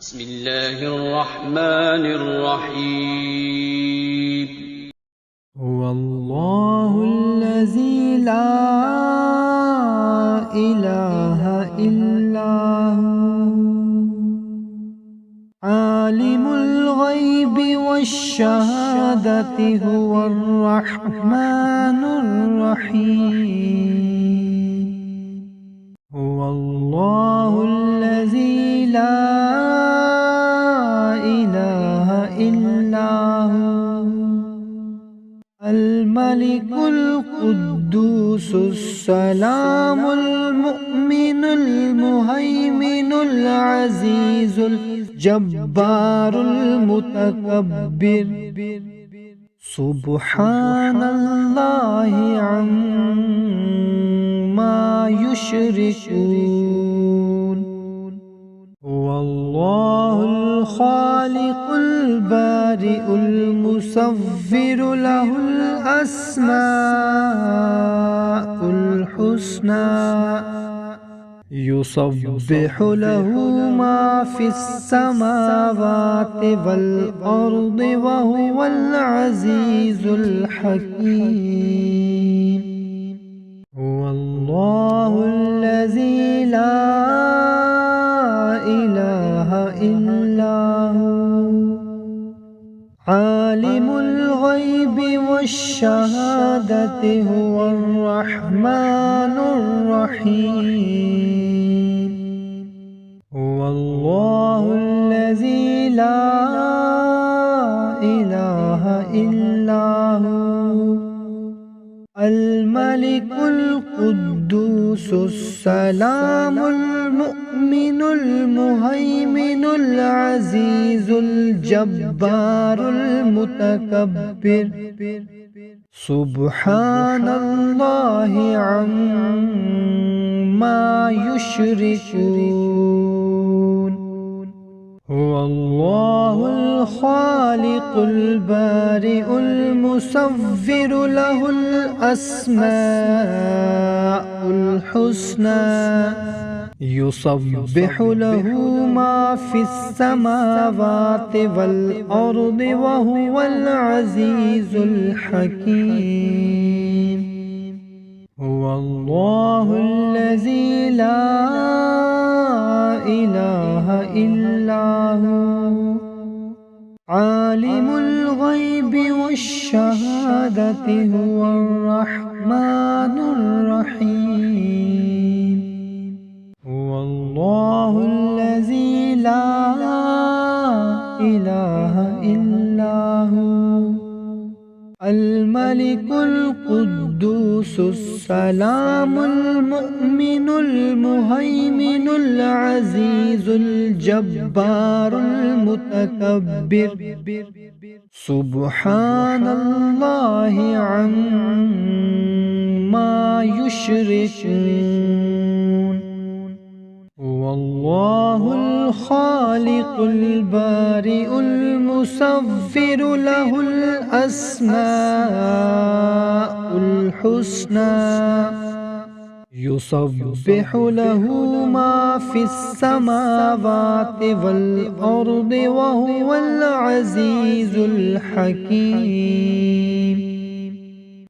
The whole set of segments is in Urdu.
بسم الله الرحمن الرحيم. هو الله الذي لا إله إلا هو عالم الغيب والشهادة هو الرحمن الرحيم. هو الله الذي لا إله إلا هو الملك القدوس السلام المؤمن المهيمن العزيز الجبار المتكبر سبحان الله عما يشركون. هو الله الخالق البارئ المصور له الأسماء الحسنى يسبح له ما في السماوات والأرض وهو العزيز الحكيم. هو الله الذي لا إله إلا هو عالم الغيب والشهادة هو الرحمن الرحيم. هو الله الذي لا إله إلا هو الملك القدوس السلام المؤمن المهيمن العزيز الجبار المتكبر سبحان الله عما يشركون. هو الله الخالق البارئ المصور له الأسماء الحسنى يسبح له ما في السماوات والأرض وهو العزيز الحكيم. هو الله الذي لا إله إلا هو عالم الغيب والشهادة هو الرحمن الرحيم. هو الله الذي لا إله إلا هو الملك القدوس السلام المؤمن المهيمن العزيز الجبار المتكبر سبحان الله عما يشركون. هو الله الخالق البارئ المصور له الأسماء الحسنى يسبح له ما في السماوات والأرض وهو العزيز الحكيم.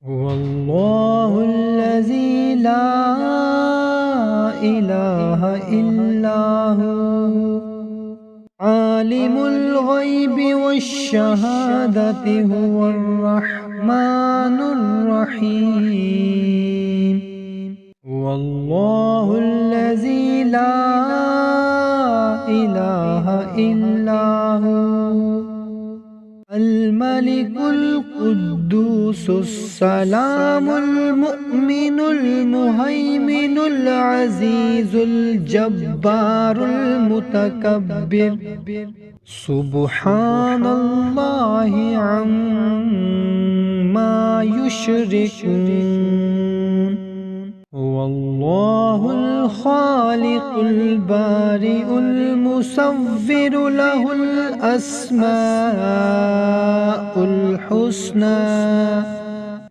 هو الله الذي لا إله إلا هو عالم الغيب والشهادة هو الرحمن الرحيم. هو الله الذي لا إله إلا هو الملك القدوس السلام المؤمن المهيمن العزيز الجبار المتكبر سبحان الله عما يشركون. هو الله الخالق البارئ المصور له الأسماء الحسنى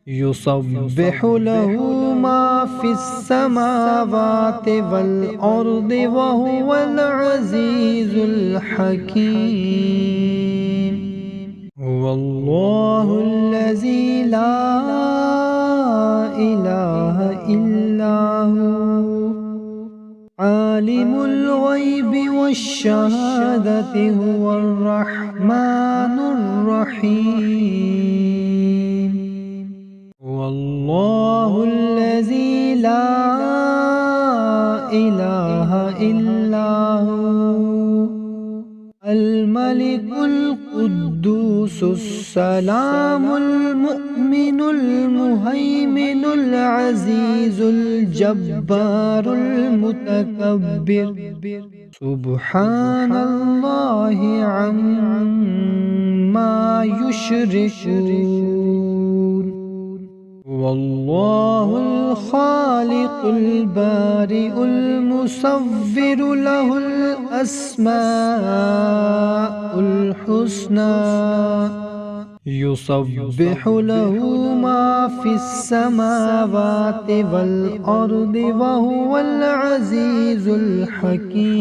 يسبح له ما في السماوات والأرض وهو العزيز الحكيم. هو الله الذي لا إله إلا هو عالم الغيب والشهادة هو الرحمن الرحيم. هو الله الذي لا إله إلا هو الملك القدوس السلام المؤمن المهيمن العزيز الجبار المتكبر سبحان الله عما يشركون. هو الله الخالق البارئ المصور له الأسماء الحسنى يسبح له ما في السماوات والأرض وهو العزيز الحكيم.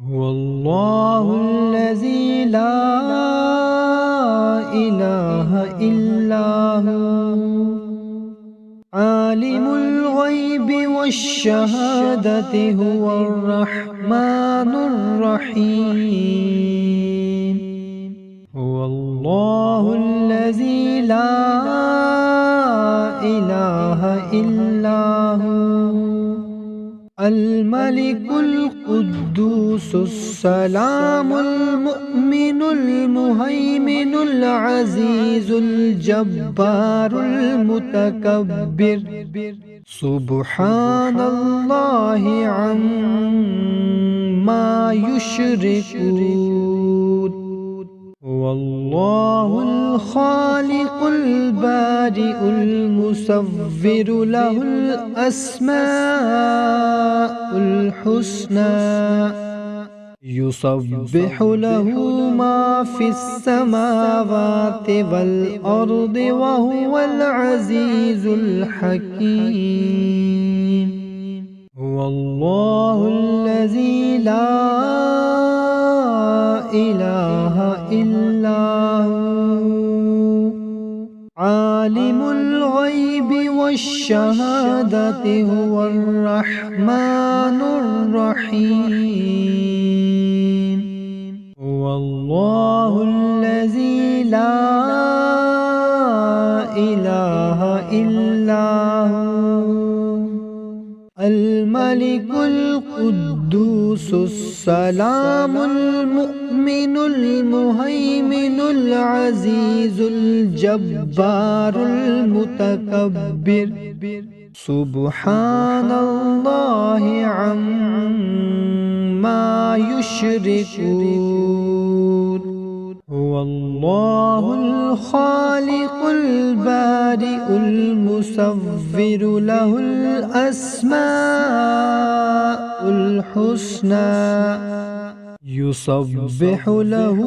هو الله الذي لا إله إلا هو عالم الغيب والشهادة هو الرحمن الرحيم. هو الله الذي لا إله إلا هو الملك القدوس السلام المؤمن المهيمن العزيز الجبار المتكبر سبحان الله عما يشركون. هو الله الخالق البارئ المصور له الأسماء الحسنى يسبح له ما في السماوات والأرض وهو العزيز الحكيم. هو الله الذي لا إله إلا هو عالم الغيب والشهادة هو الرحمن الرحيم. هو الله الذي لا إله إلا هو الملك القدوس السلام المؤمن المهيمن العزيز الجبار المتكبر سبحان الله عما يشركون. هو الله الخالق البارئ المصور له الأسماء الحسنى يسبح له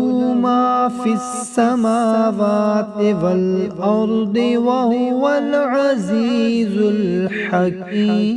ما في السماوات والأرض وهو العزيز الحكيم.